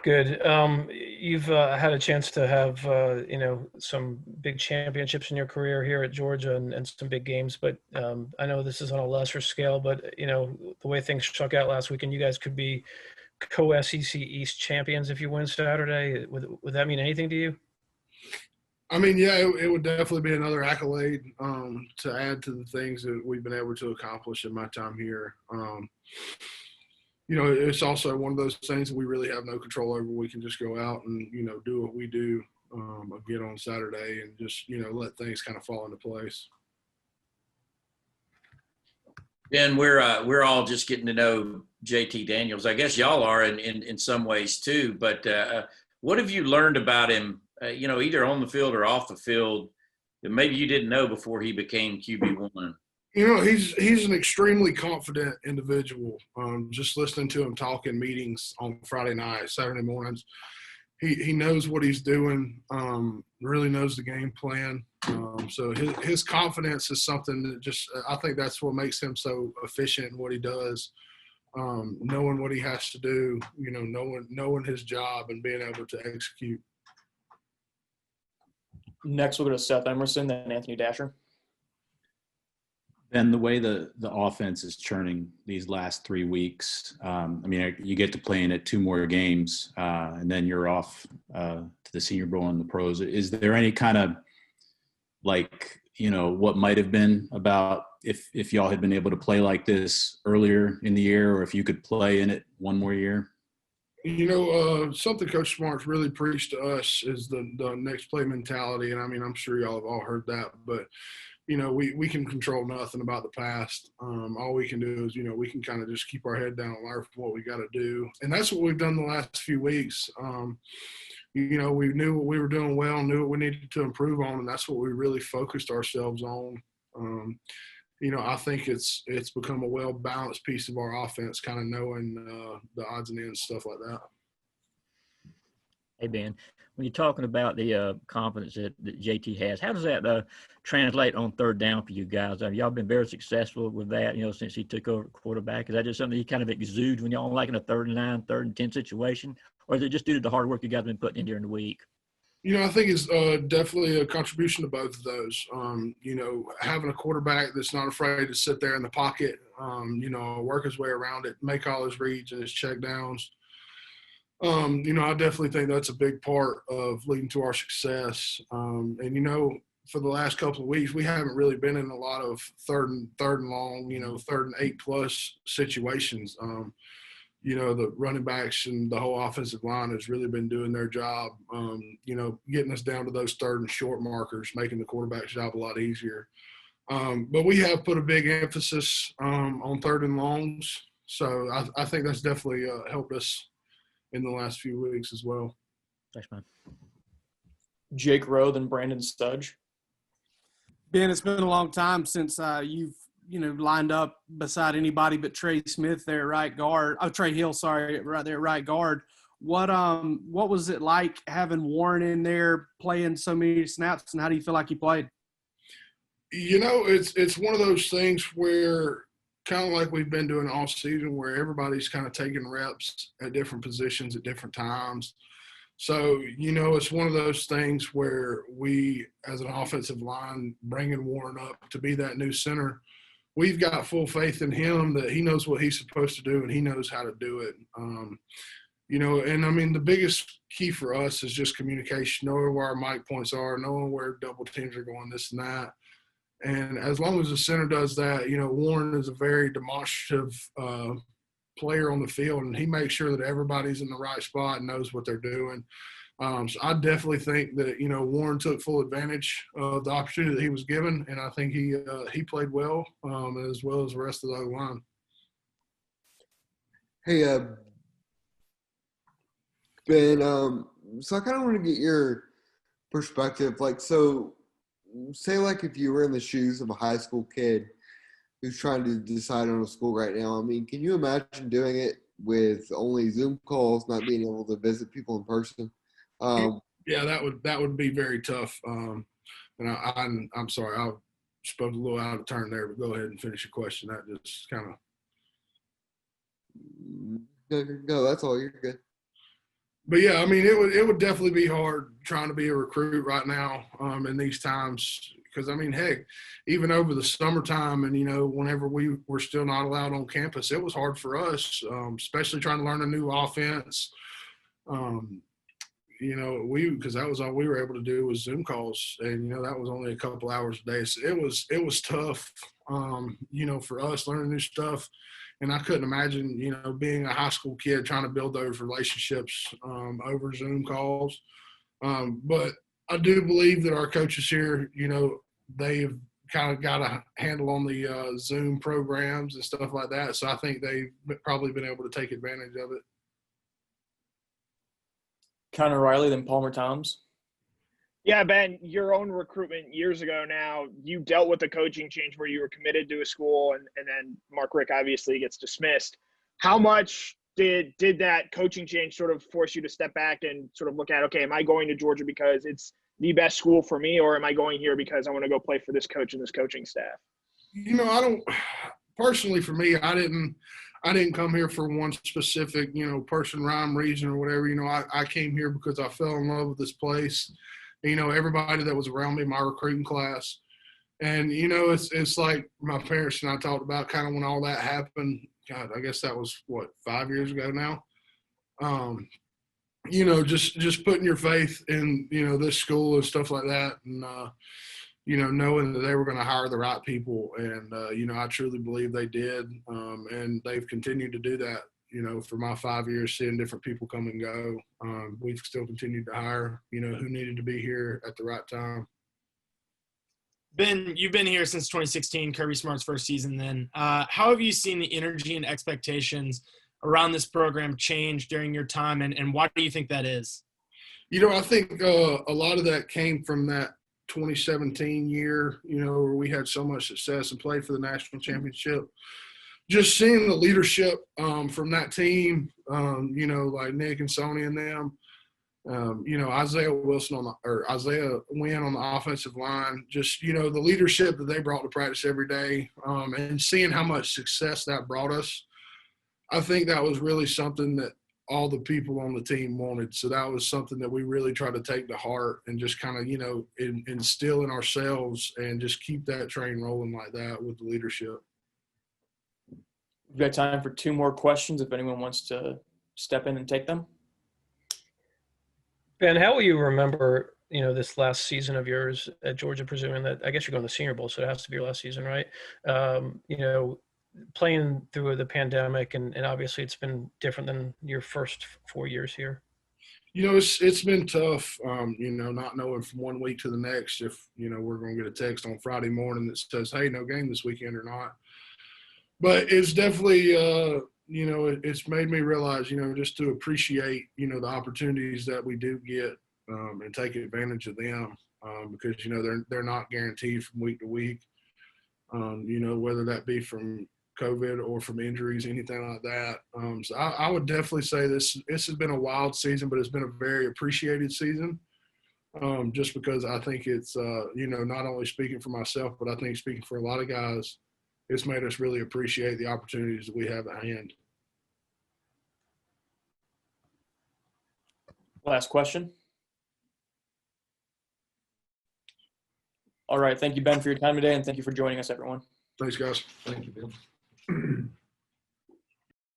Good. You've had a chance to have some big championships in your career here at Georgia and some big games, but I know this is on a lesser scale. But the way things shook out last weekend, you guys could be co-SEC East champions if you win Saturday. Would that mean anything to you? I mean, yeah, it would definitely be another accolade to add to the things that we've been able to accomplish in my time here. It's also one of those things that we really have no control over. We can just go out and, do what we do again on Saturday and just, let things kind of fall into place. Ben, we're all just getting to know JT Daniels. I guess y'all are in some ways too. But what have you learned about him? Either on the field or off the field that maybe you didn't know before he became QB1. He's an extremely confident individual. Just listening to him talk in meetings on Friday night, Saturday mornings, he knows what he's doing. Really knows the game plan. So his confidence is something that just I think that's what makes him so efficient in what he does. Knowing what he has to do, knowing his job and being able to execute. Next, we'll go to Seth Emerson, then Anthony Dasher. And the way the offense is churning these last 3 weeks, you get to play in it 2 more games, and then you're off to the Senior Bowl and the pros. Is there any kind of what might have been about if y'all had been able to play like this earlier in the year, or if you could play in it one more year? Something Coach Smart's really preached to us is the next play mentality. And I'm sure y'all have all heard that, but, we can control nothing about the past. All we can do is, we can kind of just keep our head down and learn from what we got to do. And that's what we've done the last few weeks. We knew what we were doing well, knew what we needed to improve on, and that's what we really focused ourselves on. I think it's become a well-balanced piece of our offense, kind of knowing the odds and ends, stuff like that. Hey, Ben, when you're talking about the confidence that JT has, how does that translate on third down for you guys? Y'all been very successful with that, since he took over quarterback. Is that just something he kind of exudes when y'all like in a 3rd and 9, 3rd and 10 situation? Or is it just due to the hard work you guys have been putting in during the week? I think it's definitely a contribution to both of those. Having a quarterback that's not afraid to sit there in the pocket, work his way around it, make all his reads and his check downs. I definitely think that's a big part of leading to our success. For the last couple of weeks, we haven't really been in a lot of third and long, 3rd and 8+ situations. The running backs and the whole offensive line has really been doing their job, getting us down to those 3rd and short markers, making the quarterback's job a lot easier. But we have put a big emphasis on 3rd and longs. So I think that's definitely helped us in the last few weeks as well. Thanks, man. Jake Rowe, then Brandon Studge. Ben, it's been a long time since you've lined up beside anybody but Trey Smith there at right guard. Oh, Trey Hill, sorry, right there at right guard. What was it like having Warren in there playing so many snaps, and how do you feel like he played? It's one of those things where kind of like we've been doing all season, where everybody's kind of taking reps at different positions at different times. So, it's one of those things where we, as an offensive line, bringing Warren up to be that new center, we've got full faith in him that he knows what he's supposed to do and he knows how to do it. The biggest key for us is just communication, knowing where our mic points are, knowing where double teams are going, this and that. And as long as the center does that, Warren is a very demonstrative player on the field, and he makes sure that everybody's in the right spot and knows what they're doing. So I definitely think that, Warren took full advantage of the opportunity that he was given, and I think he played well as the rest of the O-line. Hey, Ben, so I kind of want to get your perspective. Say if you were in the shoes of a high school kid who's trying to decide on a school right now, can you imagine doing it with only Zoom calls, not being able to visit people in person? Yeah, that would be very tough. And I'm sorry, I spoke a little out of turn there, but go ahead and finish your question. That just kind of. No, that's all. You're good. but yeah, I mean, it would definitely be hard trying to be a recruit right now in these times. Because I mean, heck, even over the summertime, and whenever we were still not allowed on campus, it was hard for us, especially trying to learn a new offense. Um, because that was all we were able to do was Zoom calls, and that was only a couple hours a day. So it was tough, for us learning new stuff. And I couldn't imagine, being a high school kid trying to build those relationships over Zoom calls. But I do believe that our coaches here, they've kind of got a handle on the Zoom programs and stuff like that. So I think they've probably been able to take advantage of it. Connor Riley, then Palmer Toms. Yeah, Ben, your own recruitment years ago now, you dealt with the coaching change where you were committed to a school and then Mark Rick obviously gets dismissed. How much did that coaching change sort of force you to step back and sort of look at, okay, am I going to Georgia because it's the best school for me, or am I going here because I want to go play for this coach and this coaching staff? I don't personally, for me, I didn't come here for one specific, person, rhyme, reason, or whatever. I came here because I fell in love with this place. Everybody that was around me, my recruiting class. And, it's like my parents and I talked about kind of when all that happened. God, I guess that was, 5 years ago now. Just putting your faith in, this school and stuff like that. And, knowing that they were going to hire the right people. And, I truly believe they did. And they've continued to do that. For my 5 years, seeing different people come and go, we've still continued to hire, who needed to be here at the right time. Ben, you've been here since 2016, Kirby Smart's first season then. How have you seen the energy and expectations around this program change during your time, and why do you think that is? I think a lot of that came from that 2017 year, where we had so much success and played for the national championship. Just seeing the leadership from that team, like Nick and Sony and them, Isaiah Wynn on the offensive line, just, the leadership that they brought to practice every day, and seeing how much success that brought us. I think that was really something that all the people on the team wanted. So that was something that we really tried to take to heart and just kind of, instill in ourselves and just keep that train rolling like that with the leadership. We've got time for 2 more questions if anyone wants to step in and take them. Ben, how will you remember, this last season of yours at Georgia, presuming that, I guess you're going to the Senior Bowl, so it has to be your last season, right? Playing through the pandemic, and obviously it's been different than your first 4 years here. It's been tough, not knowing from 1 week to the next if, we're going to get a text on Friday morning that says, hey, no game this weekend or not. But it's definitely, it's made me realize, just to appreciate, the opportunities that we do get and take advantage of them because, they're not guaranteed from week to week, whether that be from COVID or from injuries, anything like that. So I would definitely say this has been a wild season, but it's been a very appreciated season just because I think it's, not only speaking for myself, but I think speaking for a lot of guys, it's made us really appreciate the opportunities that we have at hand. Last question. All right. Thank you, Ben, for your time today, and thank you for joining us, everyone. Thanks, guys. Thank you, Bill.